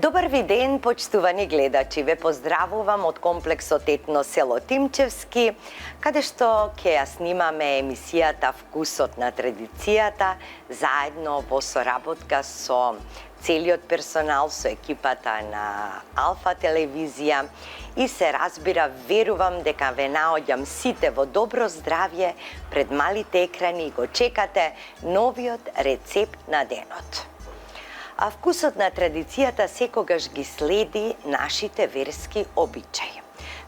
Добар ви ден, почитувани гледачи. Ве поздравувам од комплексот Етно село Тимчевски, каде што ќе ја снимаме емисијата Вкусот на традицијата, заедно во соработка со целиот персонал, со екипата на Алфа телевизија и се разбира, верувам дека ве наоѓам сите во добро здравје пред малите екрани и го чекате новиот рецепт на денот. А вкусот на традицијата секогаш ги следи нашите верски обичаи.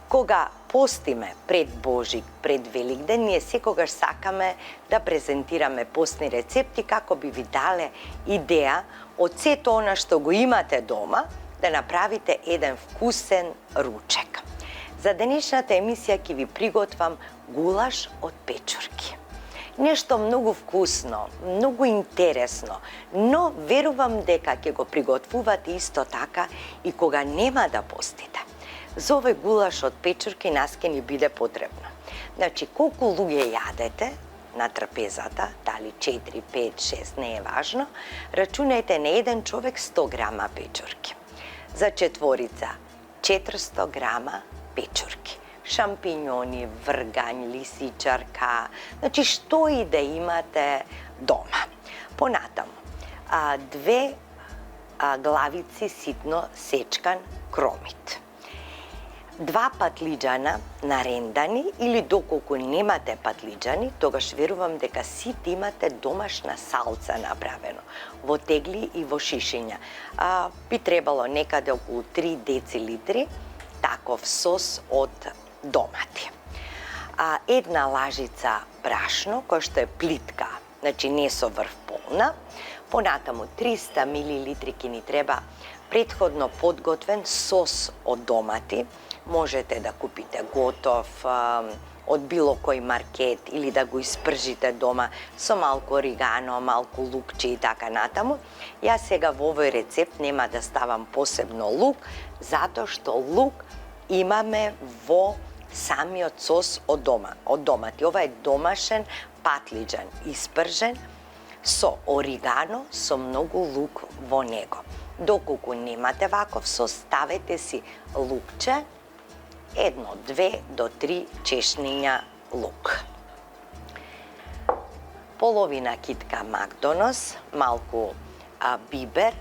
Кога постиме пред Божик, пред Великден, ние секогаш сакаме да презентираме постни рецепти како би ви дале идеја од сето она што го имате дома, да направите еден вкусен ручек. За денешната емисија ќе ви приготвам гулаш од печурки. Нешто многу вкусно, многу интересно, но верувам дека ќе го приготвувате исто така и кога нема да постите. За овој гулаш од печурки нас ќе ни биде потребно. Значи, колку луѓе јадете на трапезата, дали 4, 5, 6, не е важно, рачунајте на еден човек 100 грама печурки. За четворица 400 грама печурки. Шампиньони, вргањ, лисичарка, значи што и да имате дома. Понатаму, 2 главици ситно сечкан кромит, 2 патлиџана нарендани или доколку немате патлиџани, тогаш верувам дека сите имате домашна салца направено во тегли и во шишиња. Би требало некаде околу 3 децилитри таков сос од домати. 1 лажица брашно, која што е плитка, значи не со врв полна. Понатаму 300 милилитри ќе ни треба претходно подготвен сос од домати. Можете да купите готов од било кој маркет или да го испржите дома со малку оригано, малку лукче и така натаму. Јас сега во овој рецепт нема да ставам посебно лук, затоа што лук имаме во самиот сос од домати. Ова е домашен патлиџан, испржен со оригано, со многу лук во него. Доколку немате ваков сос, ставете си лукче, 1, 2 до 3 чешниња лук. Половина китка макдонос, малку бибер,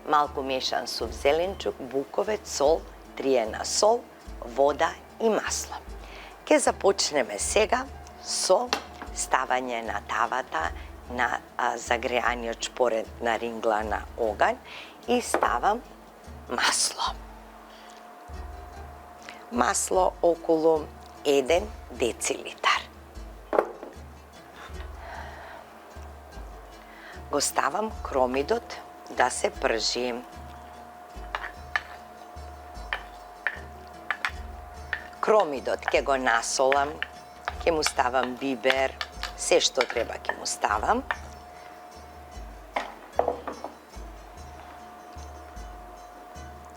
малку мешан сув зеленчук, буковец, сол, триена сол, вода и масло. Ке започнеме сега со ставање на тавата на загреаниот шпоред на рингла на оган и ставам масло. Масло околу 1 децилитар. Го ставам кромидот да се пржи. Кромидот ќе го насолам, ќе му ставам бибер, се што треба ќе му ставам.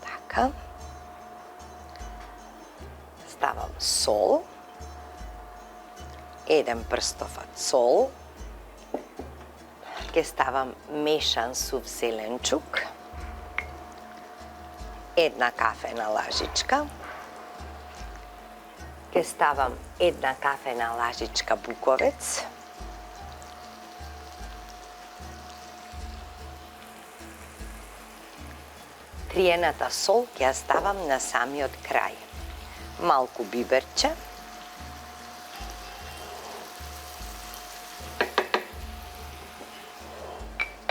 Така. Ставам сол, 1 прстоват сол, ќе ставам мешан сув зеленчук, 1 кафена лажичка, ќе ставам 1 кафена лажичка буковец, триената сол ќе ја ставам на самиот крај, малку биберче,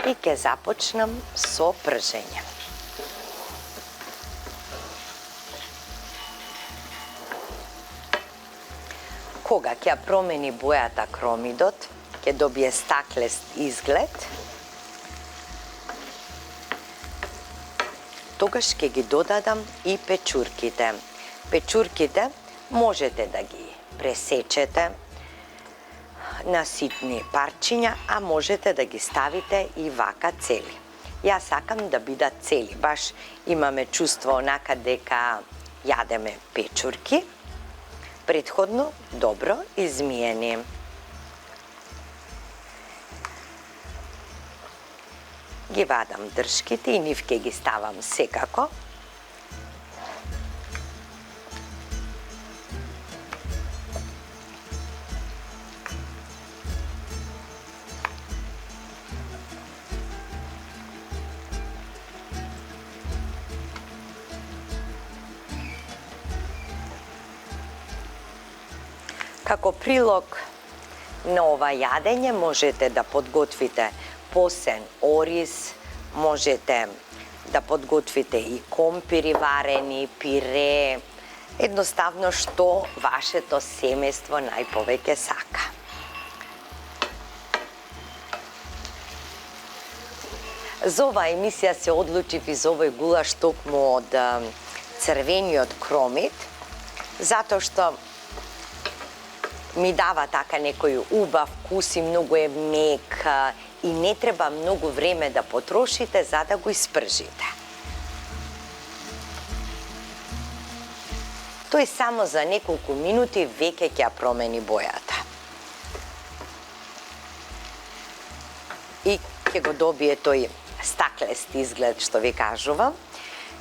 и ќе започнам со пржење. Кога ќе промени бојата кромидот, ќе добие стаклест изглед, тогаш ќе ги додадам и печурките. Печурките можете да ги пресечете на ситни парчиња, а можете да ги ставите и вака цели. Јас сакам да бидат цели, баш имаме чувство онака дека јадеме печурки. предходно добро измиени. Ги вадам дршките и нив ке ги ставам секако. Како прилог на ова јадење можете да подготвите посен ориз, можете да подготвите и компири варени, пире, едноставно што вашето семејство најповеќе сака. За оваа емисија се одлучив из овој гулаш токму од црвениот кромит, затоа што ми дава така некој убав вкус и многу е мек и не треба многу време да потрошите за да го испржите. Тој само за неколку минути веќе ќе ја промени бојата. И ќе го добие тој стаклест изглед што ви кажувам.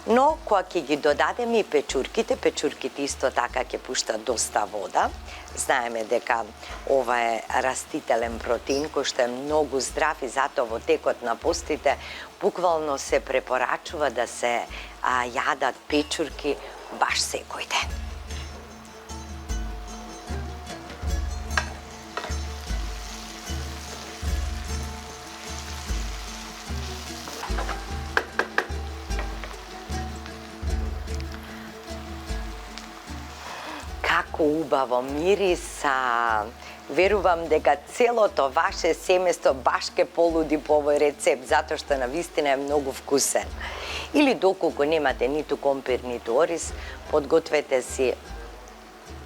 Но кога ќе ги додадеме и печурките исто така ќе пуштат доста вода. Знаеме дека ова е растителен протеин кој што е многу здрав и затоа во текот на постите буквално се препорачува да се јадат печурки баш секој ден. Како убаво мириса! Верувам дека целото ваше семејство баш ке полуди по овој рецепт, затоа што навистина е многу вкусен. Или доколку немате ниту компир, ниту ориз, подгответе си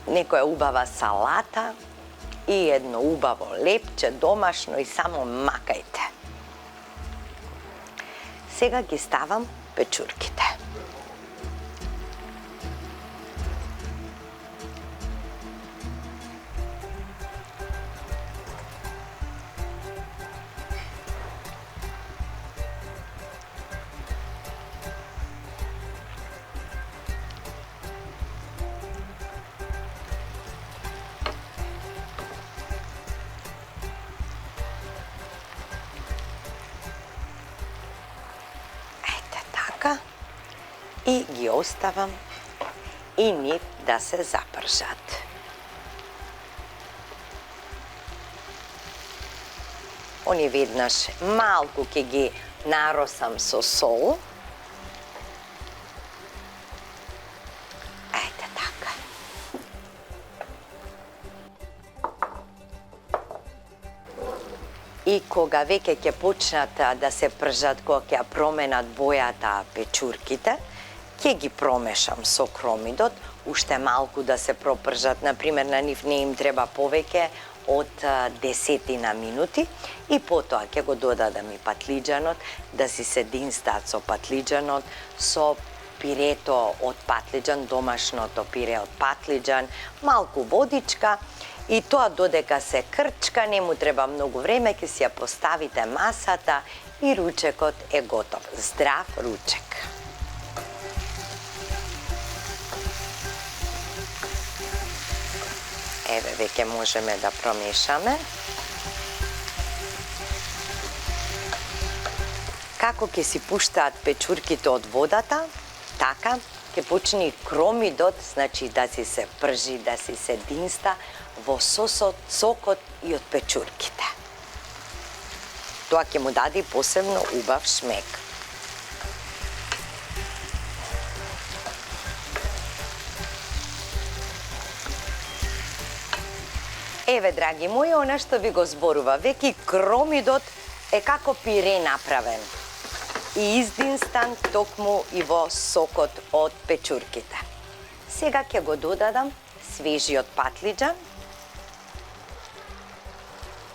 некоја убава салата и едно убаво лепче домашно и само макајте. Сега ги ставам печурките. И ги оставам и нив да се запржат. Они веднаш малку ќе ги наросам со сол. Ајде така. И кога веќе ќе почнат да се пржат, кога ќе променат бојата печурките, ќе ги промешам со кромидот, уште малку да се пропржат, например на нив не им треба повеќе од 10 минути и потоа ќе го додадам и патлиџанот, да си се динстаат со патлиџанот, со пирето од патлиџан, домашното пире од патлиџан, малку водичка и тоа додека се крчка, не му треба многу време, ќе си ја поставите масата и ручекот е готов. Здрав ручек! Еве, веќе можеме да промешаме. Како ќе си пуштаат печурките од водата, така ќе почне и кромидот, значи да си се пржи, да си се динста во сокот и од печурките. Тоа ќе му даде посебно убав шмек. Еве, драги мои, она што ви го зборува, веќе кромидот е како пире направен и издинстан токму и во сокот од печурките. Сега ќе го додадам свежиот патлиџан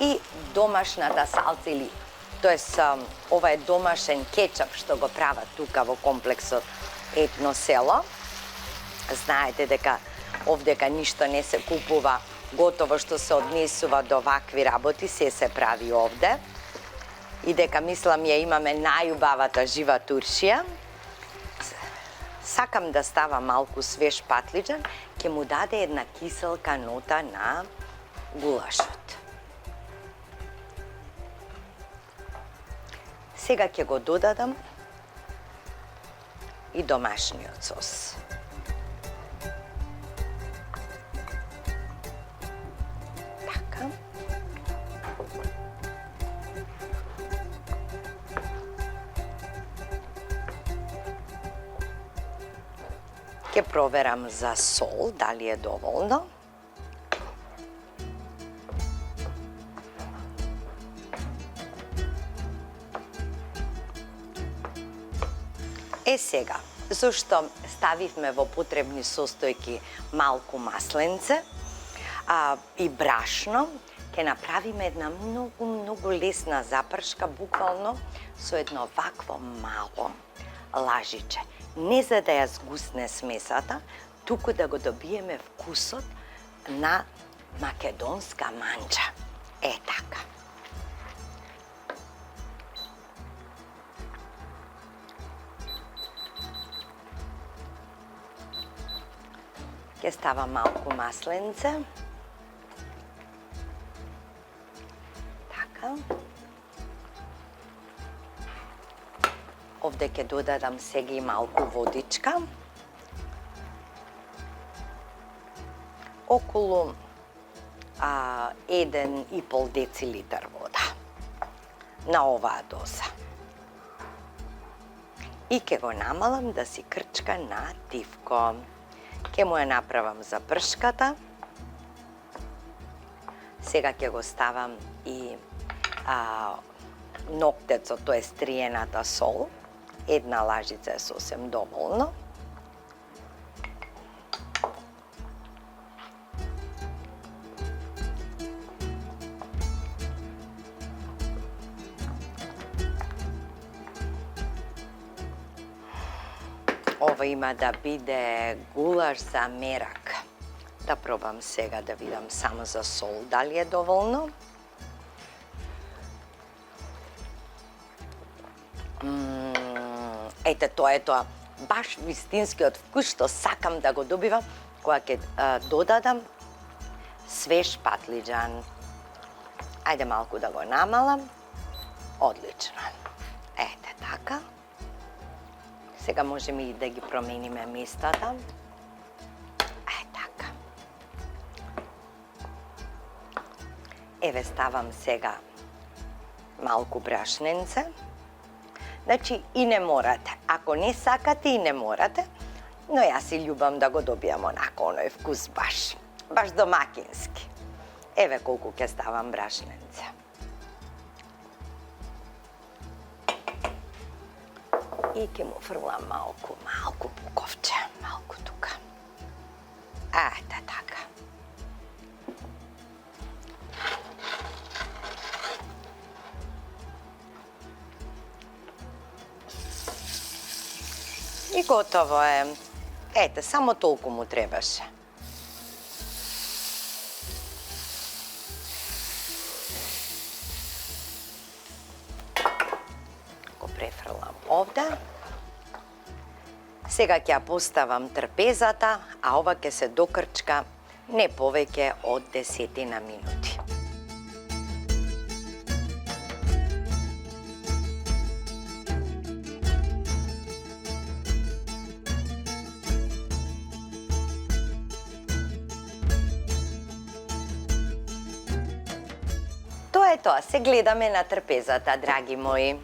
и домашната салца или ова е домашен кетчап што го прават тука во комплексот Етно село. Знаете дека Овдека ништо не се купува готово што се однесува до вакви работи, се прави овде. И дека мислам ја имаме најубавата жива туршија. Сакам да става малку свеж патлиџан, ќе му даде една киселка нота на гулашот. Сега ќе го додадам и домашниот сос. Така. Ќе проверам за сол, дали е доволно. Сега, зашто ставивме во потребни состојки малку масленце и брашно, ќе направиме една многу лесна запршка, буквално со едно вакво мало лажиче. Не за да ја згусне смесата, туку да го добиеме вкусот на македонска манџа. Така. Ќе ставам малку масленце. Така. Овде ќе додадам сега и малку водичка. Околу 1,5 децилитар вода на оваа доза. И ќе го намалам да си крчка на тивко. Ќе му ја направам запршката. Сега ќе го ставам и ноктецот, тоа е стриената сол. Една лажица е сосем доволно. Ова има да биде гулаш за мерак. Да пробам сега да видам само за сол, дали е доволно. Ете, тоа е тоа. Баш вистинскиот вкус што сакам да го добивам кога ќе додадам свеж патлиџан. Ајде малку да го намалам. Одлично. Ете така. Сега можеме и да ги промениме местата. Така. Еве ставам сега малку брашненце. Значи и не морате. Ако не сакате и не морате, но јас си љубам да го добијам онако оној вкус баш домакински. Еве колку ќе ставам брашненце. И ќе му фрлам малку буковче, малку тука. Ете така. И готово е. Ете, само толку му требаше. Го префрлам овде. Сега ќе ја поставам трпезата, а ова ќе се докрчка не повеќе од 10 минути. Тоа е тоа, се гледаме на трпезата, драги мои.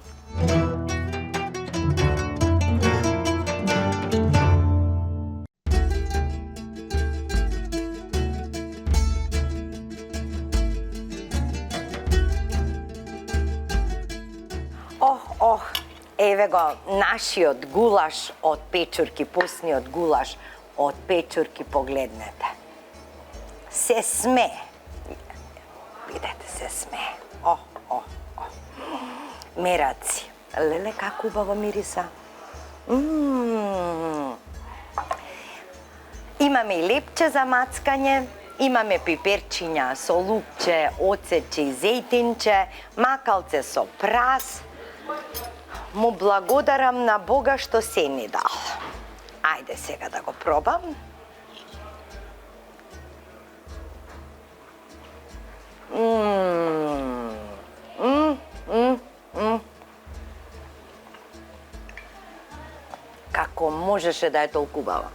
Еве го нашиот гулаш од печурки, постниот гулаш од печурки, погледнете. Се сме. Видете, се сме. Мераци. Леле, како убаво мириса. Имаме и лепче за мацкање, имаме пиперчиња со лукче, оцетче и зејтинче, макалце со прас. Му благодарам на Бога што се ни дал. Ајде сега да го пробам. Како можеше да е толку убава?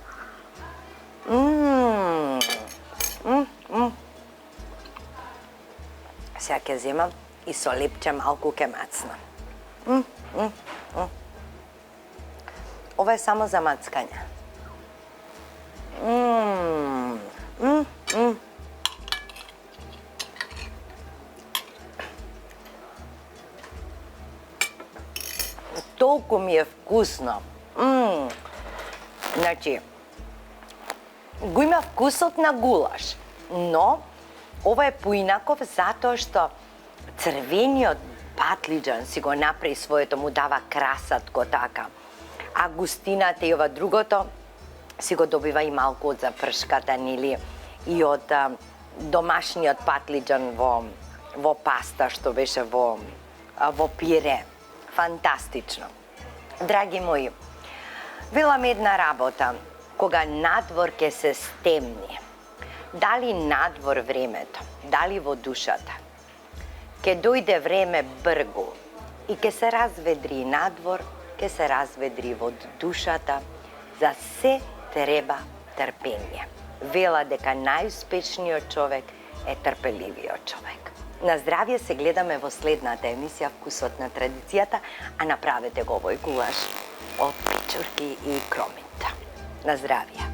Сега ќе земам и со лепче малку ќе мацнам. Ова е само за мацкање. Толку ми е вкусно. Значи, го има вкусот на гулаш, но ова е поинаков затоа што црвениот патлиџан си го направи своето, му дава красатко така. А густината и ова другото си го добива и малку од запршката, нели, и од домашниот патлиџан во паста што беше во пире. Фантастично. Драги мои, велам една работа, кога надвор ќе се стемни, дали надвор времето, дали во душата, ќе дојде време бргу и ќе се разведри надвор, ќе се разведри во душата, за се треба трпење. Вела дека најуспешниот човек е трпеливиот човек. На здравје, се гледаме во следната емисија Вкусот на традицијата, а направете го овој гулаш од пичурки и кроминта. На здравје!